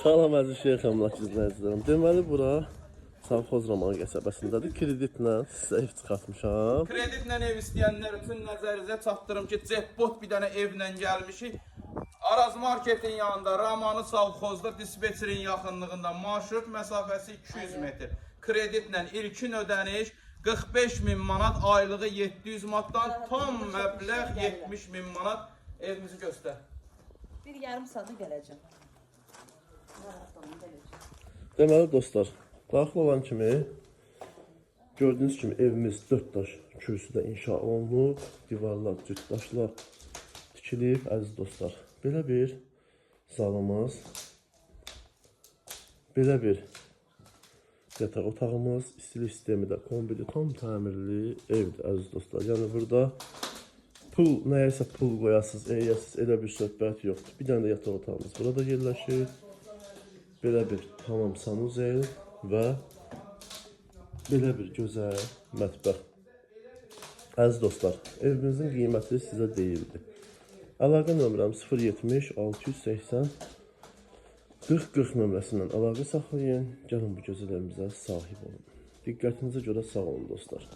Salam əziz Şeyx əmlak izləyicilərim. Deməli bura Savxoz Roman qəsəbəsindədir. Kreditlə sizə ev çıxartmışam. Kreditlə ev istəyənlər üçün nəzərinizə çatdırım ki, cəhbot bir dənə evlə gəlmişik. Araz marketin yanında, Ramanı Savxozda, dispetçerin yaxınlığında, marşrut məsafəsi 200 metr. Kreditlə ilkin ödəniş 45.000 manat, aylığı 700 manatdan tam məbləğ 70.000 manat. Evimizi göstər. Bir yarım saata gələcəm. Deməli dostlar, daxil olan kimi gördüyünüz kimi evimiz 4 daş kürsüdə inşa olunub, divarlar, cüt daşlar tikilib əziz dostlar. Belə bir zalımız, belə bir yataq otağımız, istilik sistemi də kombili tam təmirli evdir əziz dostlar. Yəni burada pul, nəyəsə pul qoyasınız, eyəsiz, elə bir söhbət yoxdur. Bir dənə də yataq otağımız burada yerləşir. Belə bir tamam sanuzel və belə bir gözəl mətbəx. Əziz dostlar, evimizin qiyməti sizə deyildi. Əlaqə nömrəm 070 680 40 nömrəsindən əlaqə saxlayın. Gəlin bu gözəl evimizə sahib olun. Diqqətinizə görə sağ olun dostlar.